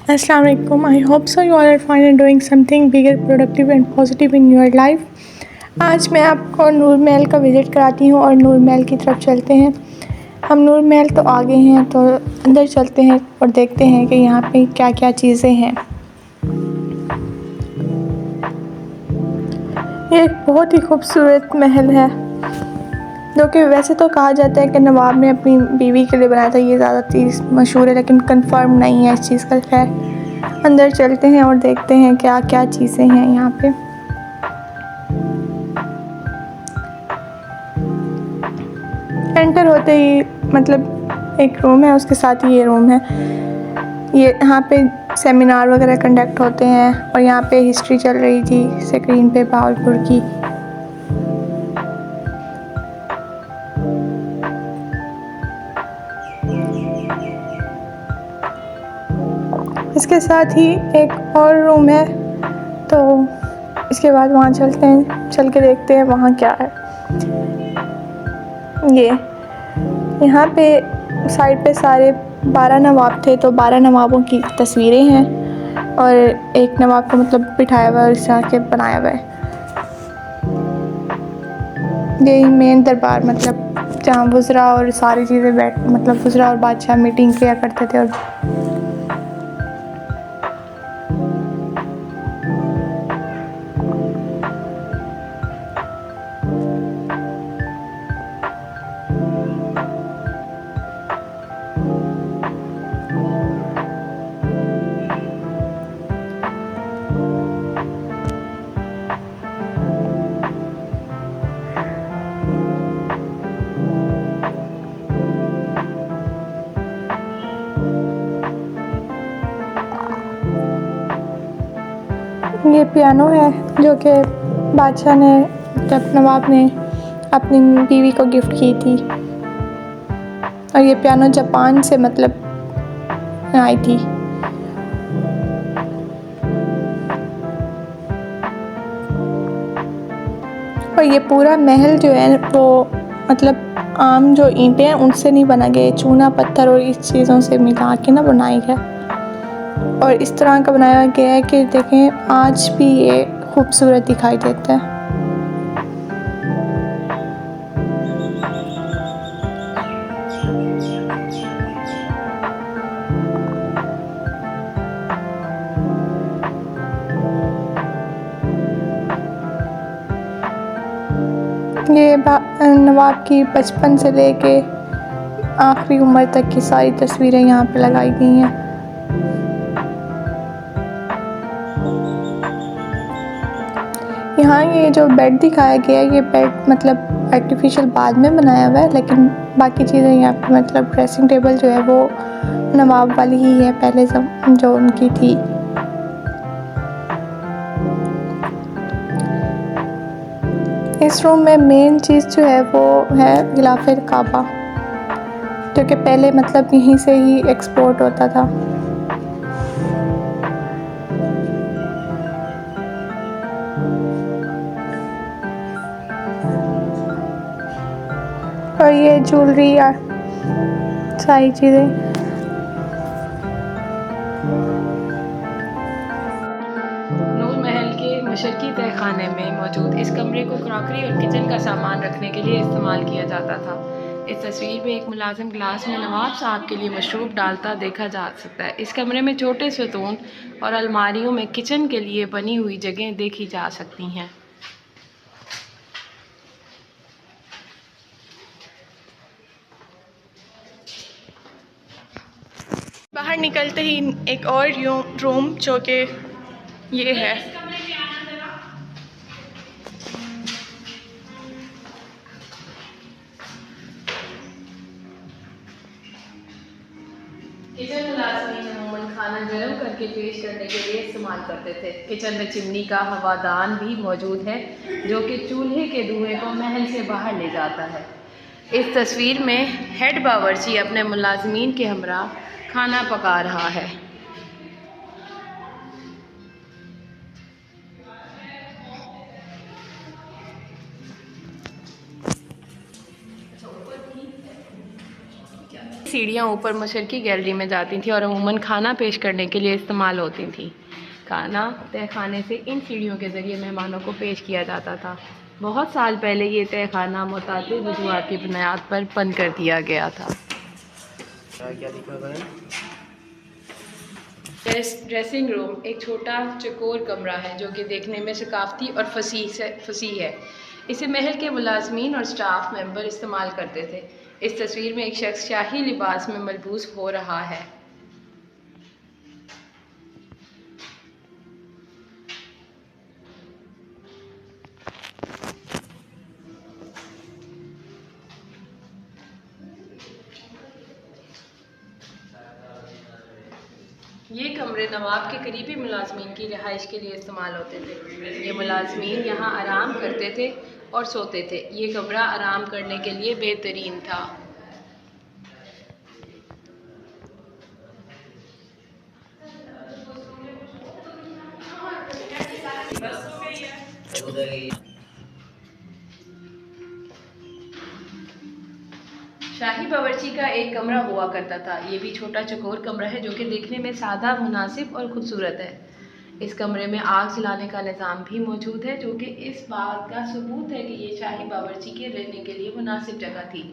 Assalamu alaikum. I hope so you all are fine and doing something bigger, productive and positive in your life. आज मैं आपको नूर महल का visit कराती हूँ और नूर महल की तरफ चलते हैं। हम नूर महल तो आ गए हैं, तो अंदर चलते हैं और देखते हैं कि यहाँ पे क्या क्या चीज़ें हैं। ये एक बहुत ही खूबसूरत महल है, जो कि वैसे तो कहा जाता है कि नवाब ने अपनी बीवी के लिए बनाया था। ये ज़्यादा चीज़ मशहूर है, लेकिन कंफर्म नहीं है इस चीज़ का। खैर अंदर चलते हैं और देखते हैं क्या क्या चीज़ें हैं यहाँ पे। एंटर होते ही मतलब एक रूम है, उसके साथ ही ये रूम है। ये यहाँ पे सेमिनार वगैरह कंडक्ट होते हैं और यहाँ पे हिस्ट्री चल रही थी स्क्रीन पे भावलपुर की। इसके साथ ही एक और रूम है, तो इसके बाद वहाँ चलते हैं, चल के देखते हैं वहाँ क्या है। ये यहाँ पे साइड पे सारे 12 नवाब थे, तो 12 नवाबों की तस्वीरें हैं और एक नवाब को मतलब बिठाया हुआ है और इस तरह के बनाया हुआ है। यही मेन दरबार मतलब जहाँ वज़रा और सारी चीज़ें मतलब वज़रा और बादशाह मीटिंग किया करते थे। और ये पियानो है जो कि बादशाह ने जब नवाब ने अपनी बीवी को गिफ्ट की थी, और ये पियानो जापान से मतलब आई थी। और ये पूरा महल जो है वो मतलब आम जो ईंटें हैं उनसे नहीं बना गया, चूना पत्थर और इस चीज़ों से मिला के ना बनाई है। और इस तरह का बनाया गया है कि देखें आज भी ये खूबसूरत दिखाई देता है। ये नवाब की बचपन से लेके आखिरी उम्र तक की सारी तस्वीरें यहाँ पे लगाई गई हैं। यहाँ ये जो बेड दिखाया गया है, ये बेड मतलब आर्टिफिशियल बाद में बनाया हुआ है, लेकिन बाकी चीज़ें यहाँ पे मतलब ड्रेसिंग टेबल जो है वो नवाब वाली ही है पहले जो उनकी थी। इस रूम में मेन चीज़ जो है वो है गिलाफ़े काबा, जो कि पहले मतलब यहीं से ही एक्सपोर्ट होता था। और ये ज्वेलरी या सारी चीज़ें। नूर महल के मशरकी तहखाने में मौजूद इस कमरे को क्रॉकरी और किचन का सामान रखने के लिए इस्तेमाल किया जाता था। इस तस्वीर में एक मुलाजिम गिलास में नवाब साहब के लिए मशरूब डालता देखा जा सकता है। इस कमरे में छोटे सतून और अलमारियों में किचन के लिए बनी हुई जगह देखी जा सकती हैं। बाहर निकलते ही एक और रूम जो कि ये है। किचन मुलाजमीन अमूमन खाना गर्म करके पेश करने के लिए इस्तेमाल करते थे। किचन में चिमनी का हवादान भी मौजूद है, जो कि चूल्हे के धुएं को महल से बाहर ले जाता है। इस तस्वीर में हेड बावर्ची अपने मुलाजमीन के हमरा खाना पका रहा है। सीढ़ियाँ ऊपर मशरकी गैलरी में जाती थी और अमूमन खाना पेश करने के लिए इस्तेमाल होती थी। खाना तहखाने से इन सीढ़ियों के ज़रिए मेहमानों को पेश किया जाता था। बहुत साल पहले ये तहखाना मुतादिद वजूहात की बुनियाद पर बंद कर दिया गया था। क्या लिखा गया? ड्रेसिंग रूम एक छोटा चकोर कमरा है जो कि देखने में सकाफती और फसीह है। इसे महल के मुलाजमीन और स्टाफ मेंबर इस्तेमाल करते थे। इस तस्वीर में एक शख्स शाही लिबास में मलबूस हो रहा है। ये कमरे नवाब के करीबी मुलाजमीन की रिहाइश के लिए इस्तेमाल होते थे। ये मुलाजमीन यहाँ आराम करते थे और सोते थे। ये कमरा आराम करने के लिए बेहतरीन था। शाही बावर्ची का एक कमरा हुआ करता था। ये भी छोटा चकोर कमरा है जो कि देखने में सादा, मुनासिब और ख़ूबसूरत है। इस कमरे में आग जलाने का निज़ाम भी मौजूद है जो कि इस बात का सबूत है कि ये शाही बावर्ची के रहने के लिए मुनासिब जगह थी।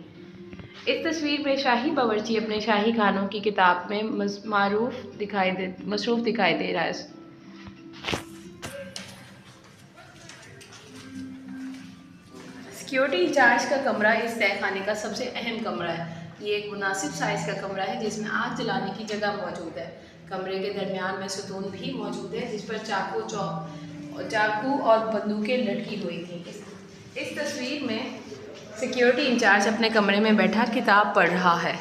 इस तस्वीर में शाही बावर्ची अपने शाही खानों की किताब में मसरूफ़ दिखाई दे रहा है। सिक्योरिटी इंचार्ज का कमरा इस तहखाने का सबसे अहम कमरा है। ये एक मुनासिब साइज़ का कमरा है जिसमें आग जलाने की जगह मौजूद है। कमरे के दरमियान में सुतून भी मौजूद है जिस पर चाकू और बंदूकें लटकी हुई थी। इस तस्वीर में सिक्योरिटी इंचार्ज अपने कमरे में बैठा किताब पढ़ रहा है।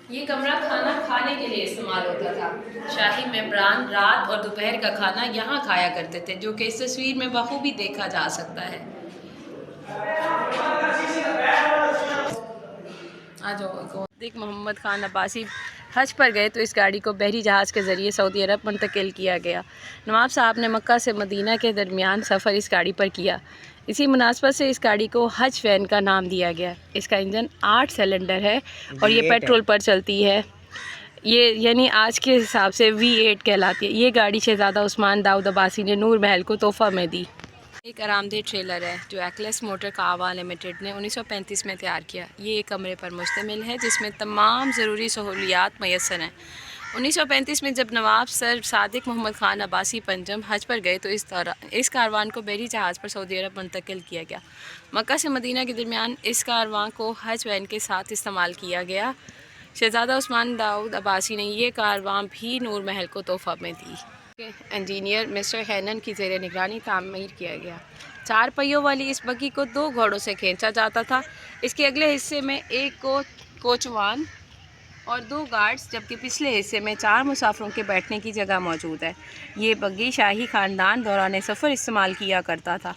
ये कमरा खाना खाने के लिए इस्तेमाल होता था। शाही मेहमान रात और दोपहर का खाना यहाँ खाया करते थे जो कि इस तस्वीर में बखूबी देखा जा सकता है। मोहम्मद खान अब्बासी हज पर गए तो इस गाड़ी को बहरी जहाज़ के ज़रिए सऊदी अरब मुंतकिल किया गया। नवाब साहब ने मक्का से मदीना के दरमियान सफ़र इस गाड़ी पर किया। इसी मुनासबत से इस गाड़ी को हज वैन का नाम दिया गया। इसका इंजन 8 सिलेंडर है और ये पेट्रोल पर चलती है। ये यानी आज के हिसाब से V8 कहलाती है। ये गाड़ी शहज़ादा उस्मान दाऊद अब्बासी ने नूर महल को तोहफ़ा में दी। एक आरामदेह ट्रेलर है जो एक्लेस मोटर कावा लिमिटेड ने 1935 में तैयार किया। ये एक कमरे पर मुश्तमिल है जिसमें तमाम ज़रूरी सहूलियात मैसर हैं। 1935 में जब नवाब सर सादिक मोहम्मद ख़ान अब्बासी पंजम हज पर गए तो इस कारवान को बहरी जहाज़ पर सऊदी अरब मुंतकिल किया गया। मक्का से मदीना के दरमियान इस कारवान को हज वैन के साथ इस्तेमाल किया गया। शहज़ादा उस्मान दाऊद अब्बासी ने यह कारवान भी नूर महल को तोहफ़ा में दी। इंजीनियर मिस्टर हैनन की ज़ेर निगरानी तामीर किया गया। 4 पहियों वाली इस बग्गी को 2 घोड़ों से खींचा जाता था। इसके अगले हिस्से में एक कोचवान और 2 गार्ड्स जबकि पिछले हिस्से में 4 मुसाफिरों के बैठने की जगह मौजूद है। ये बग्गी शाही ख़ानदान दौरान सफ़र इस्तेमाल किया करता था।